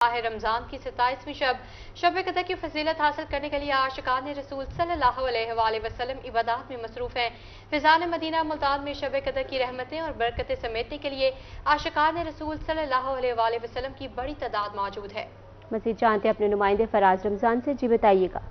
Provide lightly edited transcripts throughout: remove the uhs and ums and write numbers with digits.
माह रमज़ान की 27वीं शब कदर की फजीलत हासिल करने के लिए आशिकान रसूल सल्लल्लाहु अलैहि वसल्लम इबादत में मसरूफ हैं। फिजान मदीना मुल्तान में शब कदर की रहमतें और बरकतें समेटने के लिए आशिकान रसूल सल्लल्लाहु अलैहि वसल्लम की बड़ी तादाद मौजूद है। मज़ीद जानते हैं अपने नुमाइंदे फराज रमज़ान से। जी बताइएगा।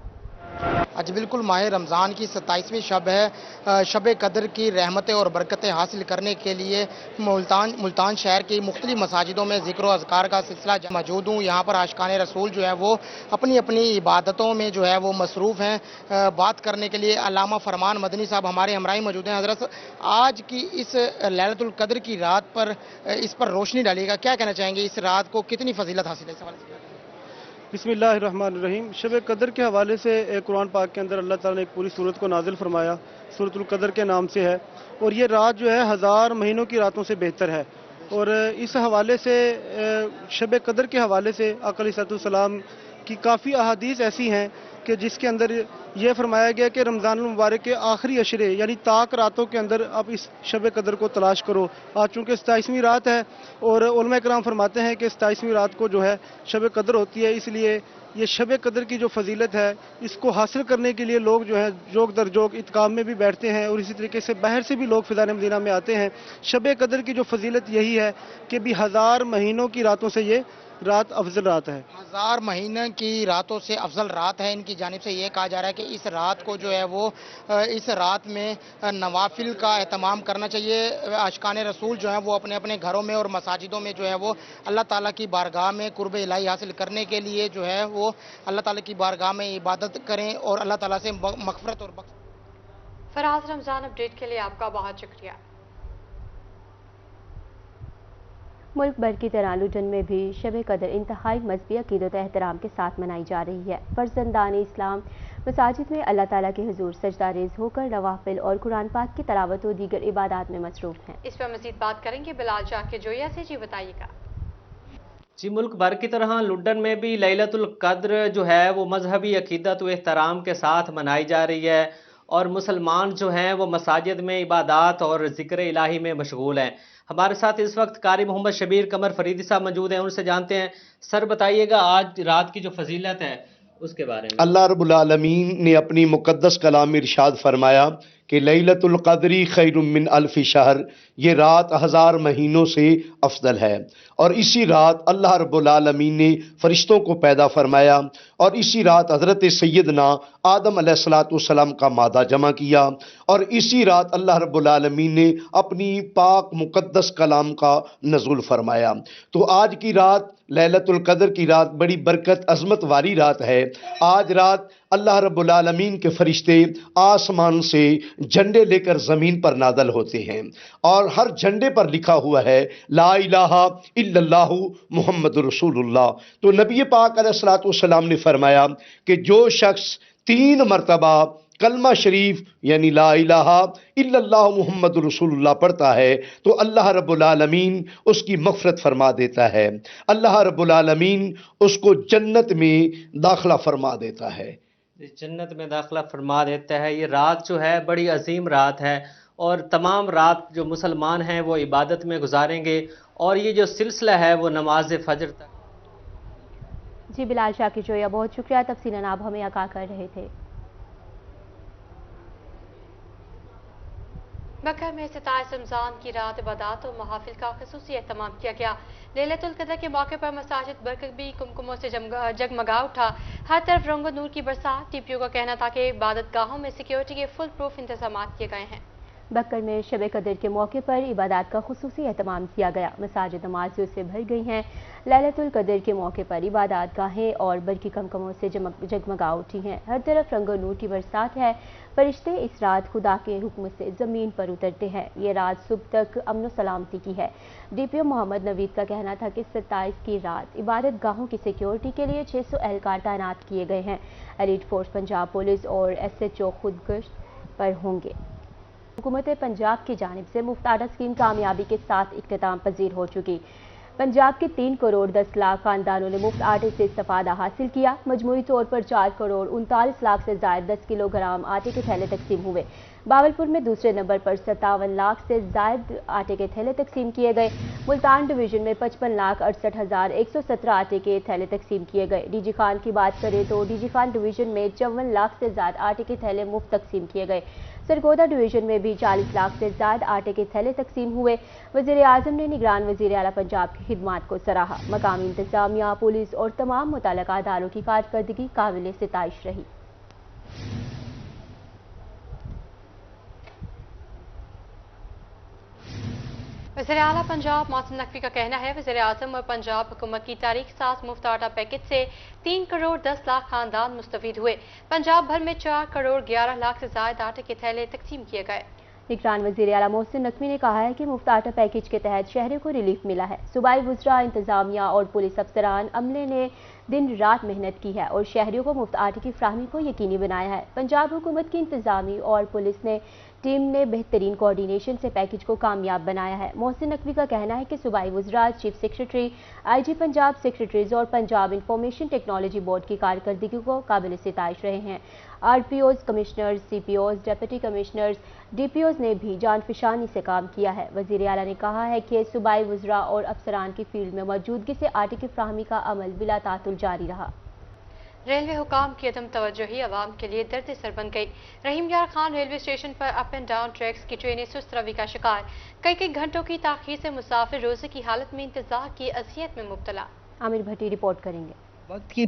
आज बिल्कुल माह रमज़ान की 27वीं शब है। शब कदर की रहमतें और बरकतें हासिल करने के लिए मुल्तान शहर की मुख्तलिफ मसाजिदों में ज़िक्र व अज़कार का सिलसिला मौजूद हूँ। यहाँ पर आशिकान रसूल जो है वो अपनी अपनी इबादतों में जो है वो मसरूफ़ हैं। बात करने के लिए अल्लामा फरमान मदनी साहब हमारे हमराही मौजूद हैं। हज़रत, आज की इस लैलतुल क़द्र की रात पर इस पर रोशनी डालिएगा, क्या कहना चाहेंगे? इस रात को कितनी फजीलत हासिल है? इस हवाले से बिस्मिल्लाहिर्रहमानिर्रहीम। शब कदर के हवाले से कुरान पाक के अंदर अल्लाह ताला ने एक पूरी सूरत को नाजिल फरमाया, सूरतुल कदर के नाम से है। और ये रात जो है 1000 महीनों की रातों से बेहतर है। और इस हवाले से शब कदर के हवाले से आका अलैहिस्सलाम की काफ़ी अहादीस ऐसी हैं कि जिसके अंदर ये फरमाया गया कि रमज़ान मुबारक के आखिरी अशरे यानी ताक रातों के अंदर आप इस शब कदर को तलाश करो। आज चूँकि 27वीं रात है और उलमा कराम फरमाते हैं कि 27वीं रात को जो है शब कदर होती है, इसलिए ये शब कदर की जो फजीलत है इसको हासिल करने के लिए लोग जो है जोग दर जोग इत्काम में भी बैठते हैं और इसी तरीके से बाहर से भी लोग फिज़ान मदीना में आते हैं। शब कदर की जो फजीलत यही है कि भी 1000 महीनों की रातों से ये रात अफजल रात है। 1000 महीने की रातों से अफजल रात है। इनकी जानिब से ये कहा जा रहा है कि इस रात को जो है वो इस रात में नवाफिल का एहतमाम करना चाहिए। आशिकान रसूल जो हैं वो अपने अपने घरों में और मसाजिदों में जो है वो अल्लाह ताला की बारगाह में कुर्ब इलाही हासिल करने के लिए जो है वो अल्लाह ताला की बारगाह में इबादत करें और अल्लाह ताला से मग़फ़िरत और फराज रमज़ान अपडेट के लिए आपका बहुत शुक्रिया। मुल्क भर की तरह लुधियाना में भी शब कदर इंतहाई मजहबी अक़ीदत व एहतराम के साथ मनाई जा रही है। फर्जंदान इस्लाम मसाजिद में अल्लाह ताला के हुजूर सजदा रेज़ होकर नवाफिल और कुरान पाक की तिलावत और दीगर इबादत में मसरूफ़ हैं। इस पर मज़ीद बात करेंगे बिलाल जाकिर जोया से। जी बताइएगा। जी, मुल्क भर की तरह लुधियाना में भी लैलतुल क़द्र जो है वो मजहबी अक़ीदत व एहतराम के साथ मनाई जा रही है और मुसलमान जो हैं वो मसाजिद में इबादत और ज़िक्र इलाही में मशगूल हैं। हमारे साथ इस वक्त कारी मोहम्मद शबीर कमर फरीदी साहब मौजूद हैं, उनसे जानते हैं। सर बताइएगा, आज रात की जो फजीलत है उसके बारे में। अल्लाह रब्बुल आलमीन ने अपनी मुक़द्दस कलाम में इरशाद फरमाया कि लैलतुल क़द्री खैरुम मिन अल्फ़ि शहर, ये रात 1000 महीनों से अफजल है। और इसी रात अल्लाह रब्बुल आलमीन ने फरिश्तों को पैदा फरमाया और इसी रात हज़रत सैयदना आदम अलैहिस्सलाम का मादा जमा किया और इसी रात अल्लाह रब्बुल आलमीन ने अपनी पाक मुक़द्दस कलाम का नज़ुल फरमाया। तो आज की रात लैलतुल क़द्र की रात बड़ी बरकत अज़मत वाली रात है। आज रात अल्लाह रब्बुल आलमीन के फरिश्ते आसमान से झंडे लेकर ज़मीन पर नादल होते हैं और हर झंडे पर लिखा हुआ है ला इलाहा इल्लल्लाहु मुहम्मदुर रसूलुल्लाह। तो नबी पाक अलैहिस्सलाम ने फरमाया कि जो शख्स 3 मरतबा कलमा शरीफ यानी ला इलाहा इल्लल्लाहु मुहम्मदुर रसूलुल्लाह पढ़ता है तो अल्लाह रब्बुल आलमीन उसकी मग़फ़िरत फरमा देता है। अल्लाह रब्बुल आलमीन उसको जन्नत में दाखिला फरमा देता है। जन्नत में दाखिला फरमा देता है। ये रात जो है बड़ी अजीम रात है और तमाम रात जो मुसलमान हैं वो इबादत में गुजारेंगे और ये जो सिलसिला है वो नमाज फजर तक। जी बिलाल शाकिर जोया, बहुत शुक्रिया। तफसीलन आप हमें आगाह कर रहे थे। मक्का में 27 रमज़ान की रात इबादत और महाफिल का ख़ुसूसी एहतमाम किया गया। लैलतुल क़द्र के मौके पर मसाजिद बरकत भी कुमकुमों से जगमगा उठा। हर तरफ रंगो नूर की बरसात। टीपीओ का कहना था कि इबादत गाहों में सिक्योरिटी के फुल प्रूफ इंतजाम किए गए हैं। बक्कर में शब कदर के मौके पर इबादत का खुसूसी एहतमाम किया गया। मसाजिद नमाजियों से भर गई हैं। लैलतुल क़द्र के मौके पर इबादत गाहें और बरकी कमकमों से जगमगा उठी हैं। हर तरफ रंगो नूर की बरसात है। फरिश्ते इस रात खुदा के हुक्म से ज़मीन पर उतरते हैं। ये रात सुबह तक अमन सलामती की है। डीपीओ मोहम्मद नवीद का कहना था कि 27 की रात इबादत गाहों की सिक्योरिटी के लिए 600 एहलकार तैनात किए गए हैं। एलीट फोर्स पंजाब पुलिस और SHO खुद गश्त पर होंगे। हुकूमत पंजाब की जानिब से मुफ्त आटा स्कीम कामयाबी के साथ इख्तिताम पजीर हो चुकी। पंजाब के 3 करोड़ 10 लाख खानदानों ने मुफ्त आटे से इस्तेफादा हासिल किया। मजमूई तौर पर 4 करोड़ 39 लाख से ज्यादा 10 किलोग्राम आटे के थैले तकसीम हुए। बावलपुर में दूसरे नंबर पर 57 लाख से ज्यादा आटे के थैले तकसीम किए गए। मुल्तान डिवीजन में 55 लाख 68,117 आटे के थैले तकसीम किए गए। डीजी खान की बात करें तो डीजी खान डिवीजन में 54 लाख से ज्यादा आटे के थैले मुफ्त तकसीम किए गए। सरगोदा डिवीजन में भी 40 लाख से ज्यादा आटे के थैले तकसीम हुए। वजीर आजम ने निगरान वजीर आला पंजाब की खिदमात को सराहा। मकामी इंतजामिया, पुलिस और तमाम मुतल्लिका अदारों की कारकर्दगी काबिल सिताइश रही। वज़ीर आला पंजाब मोहसिन नकवी का कहना है वज़ीर आज़म और पंजाब हुकूमत की तारीख साज मुफ्त आटा पैकेज से 3 करोड़ 10 लाख खानदान मुस्तफीद हुए। पंजाब भर में 4 करोड़ 11 लाख से ज्यादा आटे के थैले तकसीम किए गए। निगरान वज़ीर आला मोहसिन नकवी ने कहा है कि मुफ्त आटा पैकेज के तहत शहरों को रिलीफ मिला है। सूबाई वज़रा, इंतजामिया और पुलिस अफसरान अमले ने दिन रात मेहनत की है और शहरियों को मुफ्त आटे की फ्राहमी को यकीनी बनाया है। पंजाब हुकूमत की इंतजामी और पुलिस ने टीम ने बेहतरीन कोऑर्डिनेशन से पैकेज को कामयाब बनाया है। मोहसिन नकवी का कहना है कि सूबाई वज़रा, chief secretary, IG Punjab secretaries और पंजाब इंफॉर्मेशन टेक्नोलॉजी बोर्ड की कारकर्दगी को काबिल सिताइश रहे हैं। RPOs, commissioners, CPOs, deputy commissioners, DPOs ने भी जानफिशानी से काम किया है। वज़ीर आला ने कहा है कि सूबाई वज़रा और अफसरान की फील्ड में मौजूदगी से आटे की फ्राहमी का अमल बिला तातुल जारी रहा। रेलवे हुकाम की अदम तवज्जोही अवाम के लिए दर्द सर बन गई। रहीम यार खान रेलवे स्टेशन पर अप एंड डाउन ट्रैक्स की ट्रेनें सुस्त रवि का शिकार। कई घंटों की ताखीर से मुसाफिर रोजे की हालत में इंतजार की अजियत में मुब्तला। आमिर भट्टी रिपोर्ट करेंगे। वक्त की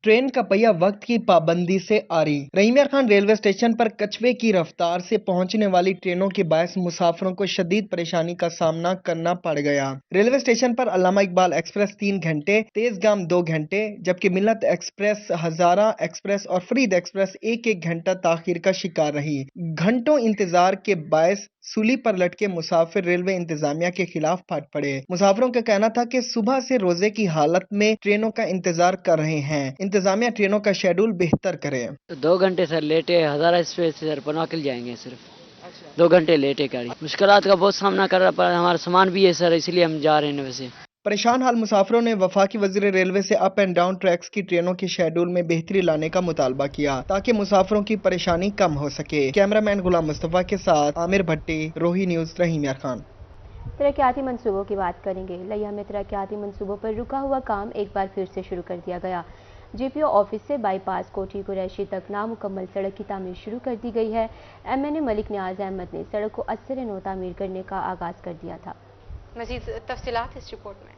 ट्रेन का पहिया वक्त की पाबंदी से आरी। रहीम यार खान रेलवे स्टेशन पर कछुए की रफ्तार से पहुंचने वाली ट्रेनों के बायस मुसाफिरों को शदीद परेशानी का सामना करना पड़ गया। रेलवे स्टेशन पर अल्लामा इकबाल एक्सप्रेस 3 घंटे, तेजगाम 2 घंटे, जबकि मिल्लत एक्सप्रेस, हजारा एक्सप्रेस और फरीद एक्सप्रेस 1-1 घंटा ताखीर का शिकार रही। घंटों इंतजार के बायस सूली पर लटके मुसाफिर रेलवे इंतजामिया के खिलाफ फट पड़े। मुसाफिरों का कहना था कि सुबह से रोजे की हालत में ट्रेनों का इंतजार कर रहे हैं। इंतजामिया ट्रेनों का शेड्यूल बेहतर करे। 2 घंटे सर लेट है, हजारा एक्सप्रेस से सर पनवाकिल जाएंगे सिर्फ। 2 घंटे लेट है गाड़ी। मुश्किलात का बहुत सामना कर रहा पर हमारा सामान भी है सर, इसलिए हम जा रहे हैं। वैसे परेशान हाल मुसाफिरों ने वफाकी वजीर रेलवे से अप एंड डाउन ट्रैक्स की ट्रेनों के शेड्यूल में बेहतरी लाने का मुतालबा किया ताकि मुसाफिरों की परेशानी कम हो सके। कैमरामैन गुलाम मुस्तफा के साथ आमिर भट्टी, रोही न्यूज, रहीम यार खान। तरक्याती मंसूबों की बात करेंगे। लिया में तरक्याती मंसूबों पर रुका हुआ काम एक बार फिर से शुरू कर दिया गया। GPO ऑफिस से बाईपास कोठी कुरैशी तक नामुकम्मल सड़क की तामीर शुरू कर दी गई है। MNA मलिक न्याज अहमद ने सड़क को असर नौ तामीर करने का आगाज कर दिया था। मजीद तफसीलात इस रिपोर्ट में।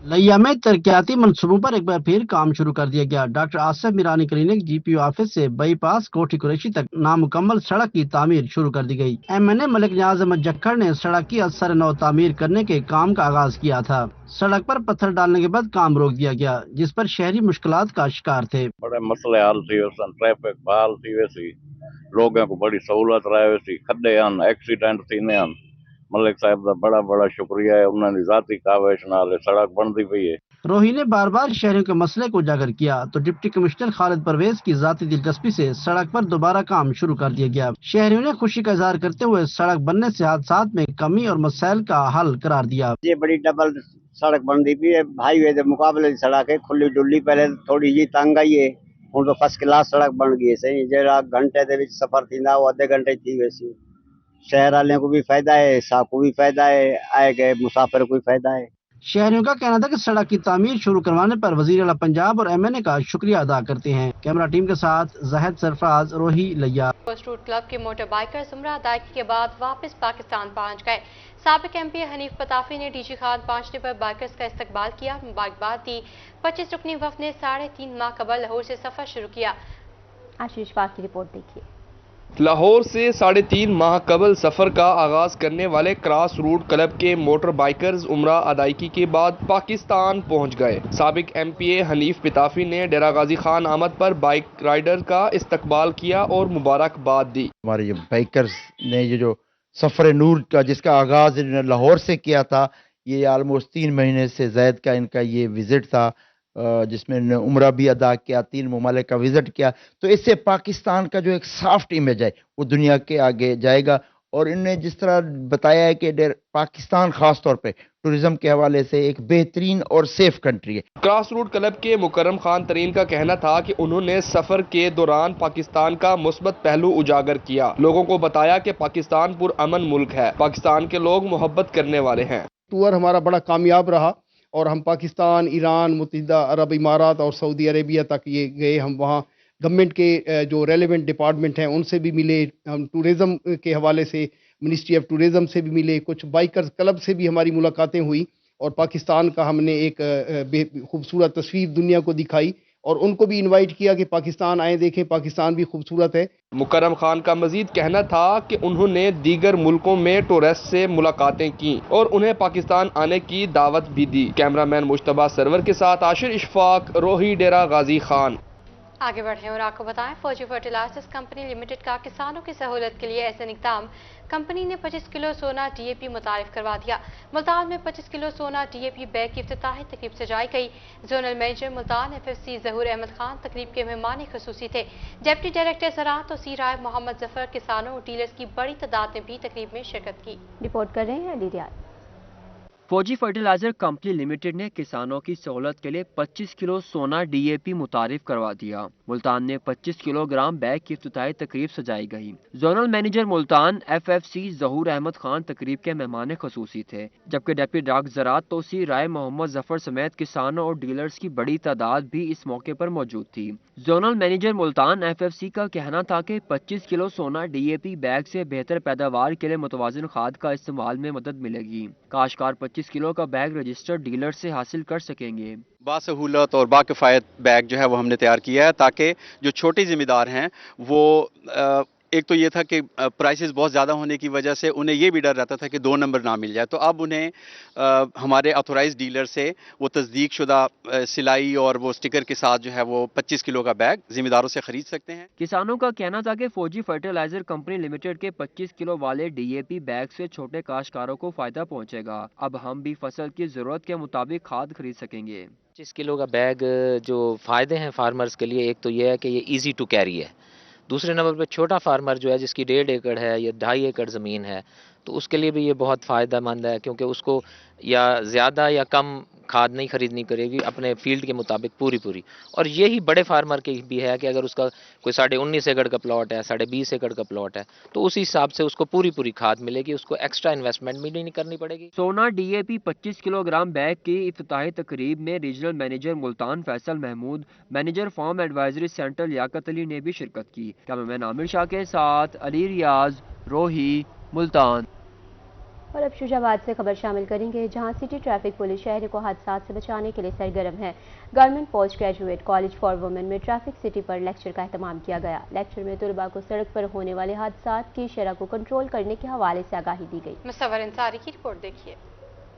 लिया में तरक्याती मंसूबों पर एक बार फिर काम शुरू कर दिया गया। Doctor Asif Mirani clinic GPO office से बाईपास कोठी कुरैशी तक नामुकम्मल सड़क की तामीर शुरू कर दी गई। MNA मलिक न्याज अहमद जक्खड़ ने सड़क की असर नौ तामीर करने के काम का आगाज किया था। सड़क पर पत्थर डालने के बाद काम रोक दिया गया, जिस पर शहरी मुश्किलात का शिकार थे। बड़े मसले हल थी, ट्रैफिक बहाल थी, वैसी लोगों को बड़ी सहूलत रहे, वैसी खड्डे आन एक्सीडेंट थीने आन। मलिक साहब का बड़ा बड़ा शुक्रिया है, उन्होंने जाती काविश नाल सड़क बनती पई है। रोही ने बार बार शहरियों के मसले को उजागर किया तो डिप्टी कमिश्नर खालिद परवेज की जाती दिलचस्पी से सड़क पर दोबारा काम शुरू कर दिया गया। शहरियों ने खुशी का इजहार करते हुए सड़क बनने से हादसात में कमी और मसाइल का हल करार दिया। ये बड़ी डबल सड़क बनती पई है, हाईवे के मुकाबले सड़क है खुली डुली, पहले थोड़ी जी तंग आई है, हुण तो फर्स्ट क्लास सड़क बन गई है। सही जरा घंटे दे विच सफर थींदा वो आधे घंटे थी। वैसी शहर वालों को भी फायदा है, साकू भी फायदा है, आए गए मुसाफिर को भी फायदा है। शहरियों का कहना था कि सड़क की तामीर शुरू करवाने पर वजीर आला पंजाब और MNA का शुक्रिया अदा करते हैं। कैमरा टीम के साथ जाहिद सरफराज, रोही लिया। पोस्ट रूट क्लब के मोटर बाइकर्स उम्रा अदायगी के बाद वापस पाकिस्तान पहुंच गए। साबिक MP हनीफ पताफी ने डीजी खान पहुंचने पर बाइकर्स का इस्तकबाल किया, मुबारकबाद दी। 25 रुकनी वफद ने 3.5 माह कबल लाहौर से सफर शुरू किया। आशीष पाक की रिपोर्ट देखिए। लाहौर से 3.5 माह कबल सफर का आगाज करने वाले क्रॉस रूट क्लब के मोटर बाइकर्स उम्रा अदायगी के बाद पाकिस्तान पहुंच गए। साबिक MPA हनीफ पिताफी ने डेरा गाजी खान आमद पर बाइक राइडर का इस्तकबाल किया और मुबारकबाद दी। हमारे ये बाइकर्स ने ये जो सफर नूर का जिसका आगाज इन्होंने लाहौर से किया था, ये ऑलमोस्ट 3 महीने से ज़ायद का इनका ये विजिट था, जिसमें उम्रा भी अदा किया, 3 ममालिक का विजिट किया। तो इससे पाकिस्तान का जो एक सॉफ्ट इमेज है वो दुनिया के आगे जाएगा। और इन्होंने जिस तरह बताया है कि पाकिस्तान ख़ास तौर पे टूरिज्म के हवाले से एक बेहतरीन और सेफ कंट्री है। क्रॉस रूट क्लब के मुकर्रम खान तरीन का कहना था कि उन्होंने सफर के दौरान पाकिस्तान का मुस्बत पहलू उजागर किया। लोगों को बताया कि पाकिस्तान पुरअमन मुल्क है, पाकिस्तान के लोग मोहब्बत करने वाले हैं। टूर हमारा बड़ा कामयाब रहा और हम पाकिस्तान, ईरान, मुत्तहिदा अरब इमारात और सऊदी अरेबिया तक ये गए। हम वहाँ गवर्नमेंट के जो रेलेवेंट डिपार्टमेंट हैं उनसे भी मिले, हम टूरिज़्म के हवाले से मिनिस्ट्री ऑफ टूरिज़्म से भी मिले, कुछ बाइकर्स क्लब से भी हमारी मुलाकातें हुई और पाकिस्तान का हमने एक खूबसूरत तस्वीर दुनिया को दिखाई और उनको भी इनवाइट किया कि पाकिस्तान आए, देखें पाकिस्तान भी खूबसूरत है। मुकर्रम खान का मजीद कहना था कि उन्होंने दीगर मुल्कों में टूरिस्ट से मुलाकातें की और उन्हें पाकिस्तान आने की दावत भी दी। कैमरामैन मुश्तबा सरवर के साथ आशिर इशफाक, रोही, डेरा गाजी खान। आगे बढ़ें और आपको बताएं, फौजी फर्टिलाइजर्स कंपनी लिमिटेड का किसानों की सहूलत के लिए एहसन इक़दाम। कंपनी ने 25 किलो सोना डीएपी मुतारिफ करवा दिया। मुल्तान में 25 किलो सोना डीएपी बैग की इफ्तिताही तकरीब सजाई गई। जोनल मैनेजर मुल्तान एफएफसी ज़हूर अहमद खान तकरीब के मेहमान खसूसी थे। डिप्टी डायरेक्टर ज़राअत और सीराय मोहम्मद जफर किसानों और डीलर्स की बड़ी तादाद ने भी तकरीब में शिरकत की। रिपोर्ट कर रहे हैं लीडिया। फौजी फर्टिलाइजर कंपनी लिमिटेड ने किसानों की सहूलत के लिए 25 किलो सोना डीएपी मुतारिफ करवा दिया। मुल्तान में 25 किलोग्राम बैग की इफ्तिताही तकरीब सजाई गई। जोनल मैनेजर मुल्तान एफएफसी ज़हूर अहमद खान तकरीब के मेहमान खसूसी थे, जबकि डिप्टी डायरेक्टर ज़राअत तोसी राय मोहम्मद जफर समेत किसानों और डीलर्स की बड़ी तादाद भी इस मौके पर मौजूद थी। जोनल मैनेजर मुल्तान एफएफसी का कहना था कि 25 किलो सोना डीएपी बैग से बेहतर पैदावार के लिए मुतवाज़िन खाद का इस्तेमाल में मदद मिलेगी। काश्तकार 25 किलो का बैग रजिस्टर्ड डीलर से हासिल कर सकेंगे। बासहूलत और बाकिफ़ायत बैग जो है वो हमने तैयार किया है ताकि जो छोटे ज़िम्मेदार हैं वो एक तो ये था कि प्राइसेस बहुत ज़्यादा होने की वजह से उन्हें ये भी डर रहता था कि 2 नंबर ना मिल जाए, तो अब उन्हें हमारे ऑथोराइज डीलर से वो तस्दीक शुदा सिलाई और वो स्टिकर के साथ जो है वो 25 किलो का बैग ज़िम्मेदारों से ख़रीद सकते हैं। किसानों का कहना था कि फौजी फर्टिलाइजर कंपनी लिमिटेड के 25 किलो वाले डीएपी बैग से छोटे काश्तकारों को फ़ायदा पहुँचेगा। अब हम भी फसल की ज़रूरत के मुताबिक खाद खरीद सकेंगे। 25 किलो का बैग जो फ़ायदे हैं फार्मर्स के लिए, एक तो ये है कि ये ईजी टू कैरी है। दूसरे नंबर पे छोटा फार्मर जो है जिसकी 1.5 एकड़ है या 2.5 एकड़ ज़मीन है तो उसके लिए भी ये बहुत फ़ायदेमंद है, क्योंकि उसको या ज़्यादा या कम खाद नहीं खरीदनी पड़ेगी, अपने फील्ड के मुताबिक पूरी। और यही बड़े फार्मर के भी है कि अगर उसका कोई 19.5 एकड़ का प्लॉट है, 20.5 एकड़ का प्लॉट है तो उसी हिसाब से उसको पूरी खाद मिलेगी, उसको एक्स्ट्रा इन्वेस्टमेंट भी नहीं करनी पड़ेगी। सोना डीएपी 25 किलोग्राम बैग की इफ्तिताही तकरीब में regional manager Multan Faisal Mahmood, manager farm advisory centre Liaquat Ali ने भी शिरकत की। कैमरामैन आमिर शाह के साथ अली रियाज, रोही, मुल्तान। और अब शुजाबाद से खबर शामिल करेंगे, जहां सिटी ट्रैफिक पुलिस शहर को हादसात से बचाने के लिए सरगर्म है। Government post graduate college for women में ट्रैफिक सिटी पर लेक्चर का एहतमाम किया गया। लेक्चर में तलबा को सड़क पर होने वाले हादसात की शरह को कंट्रोल करने के हवाले से आगाही दी गई। मुसव्वर अंसारी की रिपोर्ट देखिए।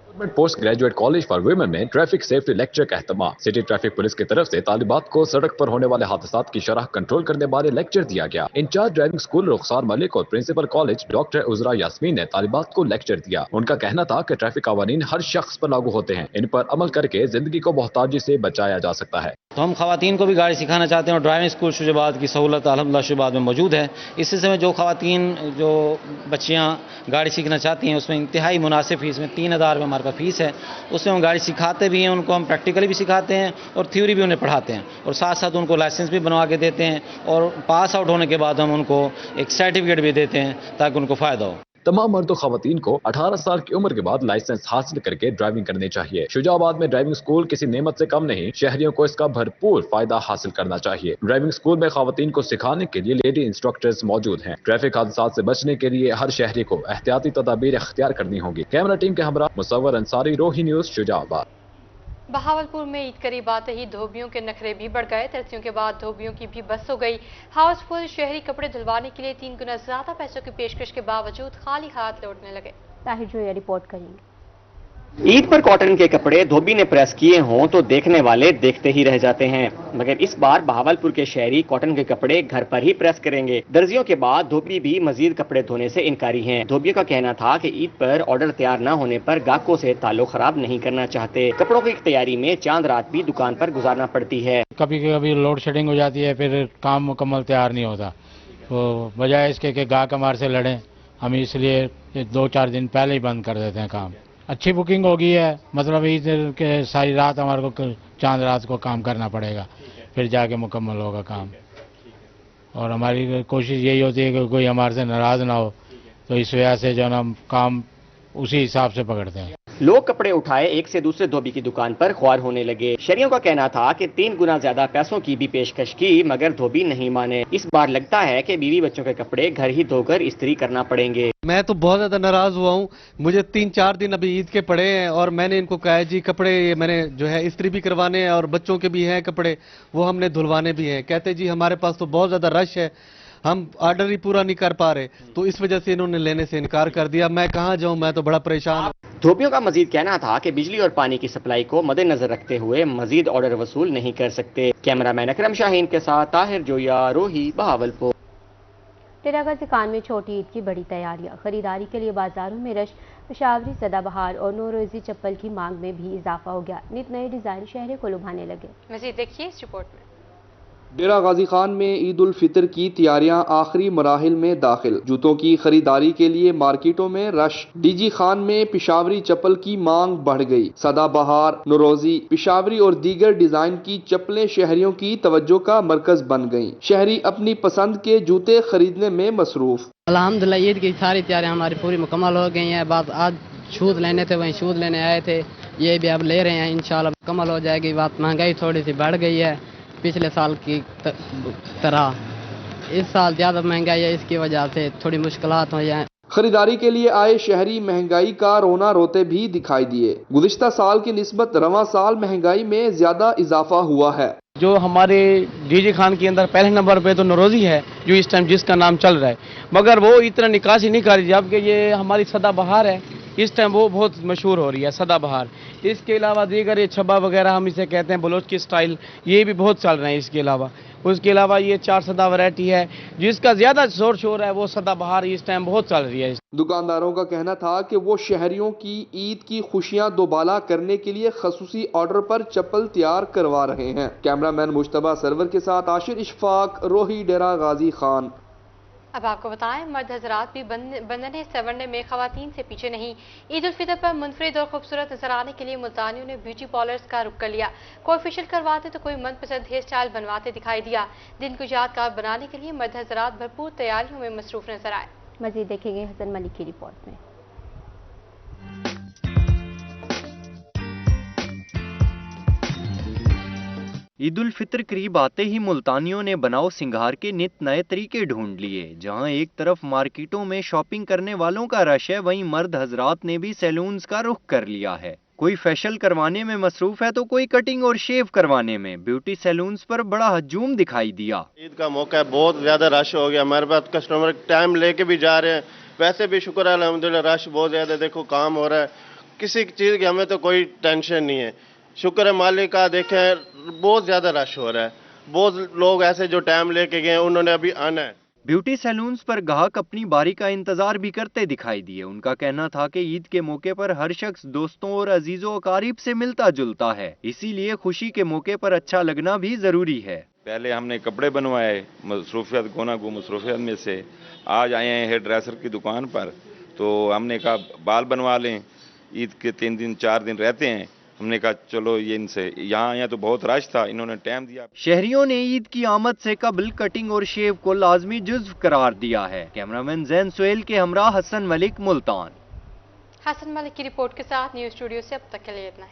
Government post graduate college for women में ट्रैफिक सेफ्टी लेक्चर का एहतमाम। सिटी ट्रैफिक पुलिस की तरफ से तालिबात को सड़क पर होने वाले हादसात की शरह कंट्रोल करने बारे लेक्चर दिया गया। इंचार्ज ड्राइविंग स्कूल रुखसार मलिक और प्रिंसिपल कॉलेज डॉक्टर उजरा यास्मीन ने तालिबात को लेक्चर दिया। उनका कहना था कि ट्रैफिक कानून हर शख्स पर लागू होते हैं, इन पर अमल करके जिंदगी को मोहताजी से बचाया जा सकता है। तो हम खवातीन को भी गाड़ी सिखाना चाहते हैं और ड्राइविंग स्कूल शुजाबाद की सहूलत अल्हम्दुलिल्लाह शुजाबाद में मौजूद है। इस सिलसिले में जो खवातीन जो बच्चियाँ गाड़ी सीखना चाहती हैं उसमें इंतहाई मुनासिब फीस में 3000 में हमारे पास फीस है। उसमें हम गाड़ी सिखाते भी हैं, उनको हम प्रैक्टिकली भी सिखाते हैं और थ्योरी भी उन्हें पढ़ाते हैं और साथ साथ उनको लाइसेंस भी बनवा के देते हैं और पास आउट होने के बाद हम उनको एक सर्टिफिकेट भी देते हैं ताकि उनको फ़ायदा हो। तमाम मर्द खवातीन को 18 साल की उम्र के बाद लाइसेंस हासिल करके ड्राइविंग करनी चाहिए। शुजाबाद में ड्राइविंग स्कूल किसी नेमत से कम नहीं, शहरियों को इसका भरपूर फायदा हासिल करना चाहिए। ड्राइविंग स्कूल में खवातीन को सिखाने के लिए लेडी इंस्ट्रक्टर्स मौजूद हैं। ट्रैफिक हादसात से बचने के लिए हर शहरी को एहतियाती तदाबीर इख्तियार करनी होगी। कैमरा टीम के हमरा मुसव्वर अंसारी, रोही न्यूज, शुजाबाद। बहावलपुर में ईद करीब आते ही धोबियों के नखरे भी बढ़ गए। तरसियों के बाद धोबियों की भी बस हो गई। हाउसफुल शहरी कपड़े धुलवाने के लिए 3 गुना ज्यादा पैसों की पेशकश के बावजूद खाली हाथ लौटने लगे। ताहिर जो ये रिपोर्ट करेंगे। ईद पर कॉटन के कपड़े धोबी ने प्रेस किए हों तो देखने वाले देखते ही रह जाते हैं, मगर इस बार बहावलपुर के शहरी कॉटन के कपड़े घर पर ही प्रेस करेंगे। दर्जियों के बाद धोबी भी मजीद कपड़े धोने से इनकारी हैं। धोबियों का कहना था कि ईद पर ऑर्डर तैयार न होने पर ग्राहकों से ताल्लुक खराब नहीं करना चाहते। कपड़ों की तैयारी में चांद रात भी दुकान पर गुजारना पड़ती है। कभी कभी लोड शेडिंग हो जाती है, फिर काम मुकम्मल तैयार नहीं होता। तो बजाय इसके कि गाहक हमारे से लड़ें, हम इसलिए 2-4 दिन पहले ही बंद कर देते हैं काम। अच्छी बुकिंग हो गई है, मतलब ईद के सारी रात हमारे को चांद रात को काम करना पड़ेगा, फिर जाके मुकम्मल होगा काम। और हमारी कोशिश यही होती है कि कोई हमारे से नाराज ना हो, तो इस वजह से जो हम काम उसी हिसाब से पकड़ते हैं। लोग कपड़े उठाए एक से दूसरे धोबी की दुकान पर ख्वार होने लगे। शहरियों का कहना था कि 3 गुना ज्यादा पैसों की भी पेशकश की, मगर धोबी नहीं माने। इस बार लगता है कि बीवी बच्चों के कपड़े घर ही धोकर इस्त्री करना पड़ेंगे। मैं तो बहुत ज्यादा नाराज हुआ हूँ। मुझे 3-4 दिन अभी ईद के पड़े हैं और मैंने इनको कहा है जी कपड़े मैंने जो है इस्त्री भी करवाने हैं और बच्चों के भी हैं कपड़े, वो हमने धुलवाने भी हैं। कहते जी हमारे पास तो बहुत ज्यादा रश है, हम ऑर्डर ही पूरा नहीं कर पा रहे, तो इस वजह से इन्होंने लेने से इनकार कर दिया। मैं कहाँ जाऊँ, मैं तो बड़ा परेशान हूँ। धोबियों का मजीद कहना था कि बिजली और पानी की सप्लाई को मद्देनजर रखते हुए मजीद ऑर्डर वसूल नहीं कर सकते। कैमरामैन अकरम शाहीन के साथ ताहिर जोया, रोही, बहावलपुर। डेरा गाजी खान में छोटी ईद की बड़ी तैयारियां, खरीदारी के लिए बाजारों में रश, पेशावरी सदाबहार और नौरोजी चप्पल की मांग में भी इजाफा हो गया। नित नए डिजाइन शहर को लुभाने लगे। मजीद देखिए इस रिपोर्ट में। डेरा गाजी खान में ईद उल फितर की तैयारियां आखिरी मराहिल में दाखिल। जूतों की खरीदारी के लिए मार्केटों में रश। डीजी खान में पिशावरी चप्पल की मांग बढ़ गई। सदाबहार, नौरोजी, पिशावरी और दीगर डिजाइन की चप्पलें शहरियों की तवज्जो का मरकज बन गईं। शहरी अपनी पसंद के जूते खरीदने में मसरूफ। अल्हम्दुलिल्लाह ईद की सारी तैयारियां हमारी पूरी मुकम्मल हो गई हैं। बात आज शूज लेने थे, वहीं शूज लेने आए थे, ये भी अब ले रहे हैं, इंशाल्लाह मुकम्मल हो जाएगी। बात महंगाई थोड़ी सी बढ़ गई है पिछले साल की तरह, इस साल ज्यादा महंगाई है, इसकी वजह से थोड़ी मुश्किलात हो जाए। खरीदारी के लिए आए शहरी महंगाई का रोना रोते भी दिखाई दिए। गुज़िश्ता साल की निस्बत रवां साल महंगाई में ज्यादा इजाफा हुआ है। जो हमारे डीजी खान के अंदर पहले नंबर पे तो नौरोजी है, जो इस टाइम जिसका नाम चल रहा है, मगर वो इतना निकासी नहीं कर रही, जबकि ये हमारी सदाबहार है, इस टाइम वो बहुत मशहूर हो रही है सदाबहार। इसके अलावा दीगर ये छब्बा वगैरह हम इसे कहते हैं, बलोच की स्टाइल, ये भी बहुत चल रहे हैं। उसके अलावा ये 4 सदा वैरायटी है, जिसका ज्यादा शोर शोर है, वो सदाबहार इस टाइम बहुत चल रही है। दुकानदारों का कहना था कि वो शहरियों की ईद की खुशियां दोबाला करने के लिए खसूसी ऑर्डर पर चप्पल तैयार करवा रहे हैं। कैमरामैन मुश्तबा सरवर के साथ आशिर इशफाक, रोही, डेरा गाजी खान। अब आपको बताएं, मर्द हजरात भी बंधने संवरने में खवातीन से पीछे नहीं। ईद उल फितर पर मुनफरिद और खूबसूरत नजर आने के लिए मुल्तानियों ने ब्यूटी पार्लर्स का रुख कर लिया। कोई फेशियल करवाते तो कोई मनपसंद हेयर स्टाइल बनवाते दिखाई दिया। दिन को यादगार बनाने के लिए मर्द हजरात भरपूर तैयारियों में मसरूफ नजर आए। मजीद देखेंगे हसन मलिक की रिपोर्ट में। ईद उल फितर करीब आते ही मुल्तानियों ने बनाओ सिंगार के नित नए तरीके ढूंढ लिए। जहां एक तरफ मार्केटों में शॉपिंग करने वालों का रश है, वहीं मर्द हजरात ने भी सैलून्स का रुख कर लिया है। कोई फेशियल करवाने में मसरूफ है तो कोई कटिंग और शेव करवाने में। ब्यूटी सैलून्स पर बड़ा हजूम दिखाई दिया। ईद का मौका है, बहुत ज्यादा रश हो गया। हमारे पास कस्टमर टाइम लेके भी जा रहे हैं, वैसे भी शुक्र है अल्हम्दुलिल्लाह, रश बहुत ज्यादा। देखो काम हो रहा है, किसी चीज की हमें तो कोई टेंशन नहीं है, शुक्र है मालिक का। देखें बहुत ज्यादा रश हो रहा है, बहुत लोग ऐसे जो टाइम लेके गए उन्होंने अभी आना है। ब्यूटी सैलून्स पर ग्राहक अपनी बारी का इंतजार भी करते दिखाई दिए। उनका कहना था कि ईद के मौके पर हर शख्स दोस्तों और अजीजों अकारीब से मिलता जुलता है, इसीलिए खुशी के मौके पर अच्छा लगना भी जरूरी है। पहले हमने कपड़े बनवाए मसरूफियत गोना गो मसरूफियत में से, आज आए हैं हेयर ड्रेसर की दुकान पर, तो हमने कहा बाल बनवा लें। ईद के 3 दिन 4 दिन रहते हैं, हमने कहा चलो ये इनसे, यहाँ आया तो बहुत रश था, इन्होंने टाइम दिया। शहरियों ने ईद की आमद से कबल कटिंग और शेव को लाजमी जुज्व करार दिया है। कैमरामैन जैन सोहेल के हमरा हसन मलिक, मुल्तान। हसन मलिक की रिपोर्ट के साथ न्यूज स्टूडियो से अब तक के लिए इतना ही।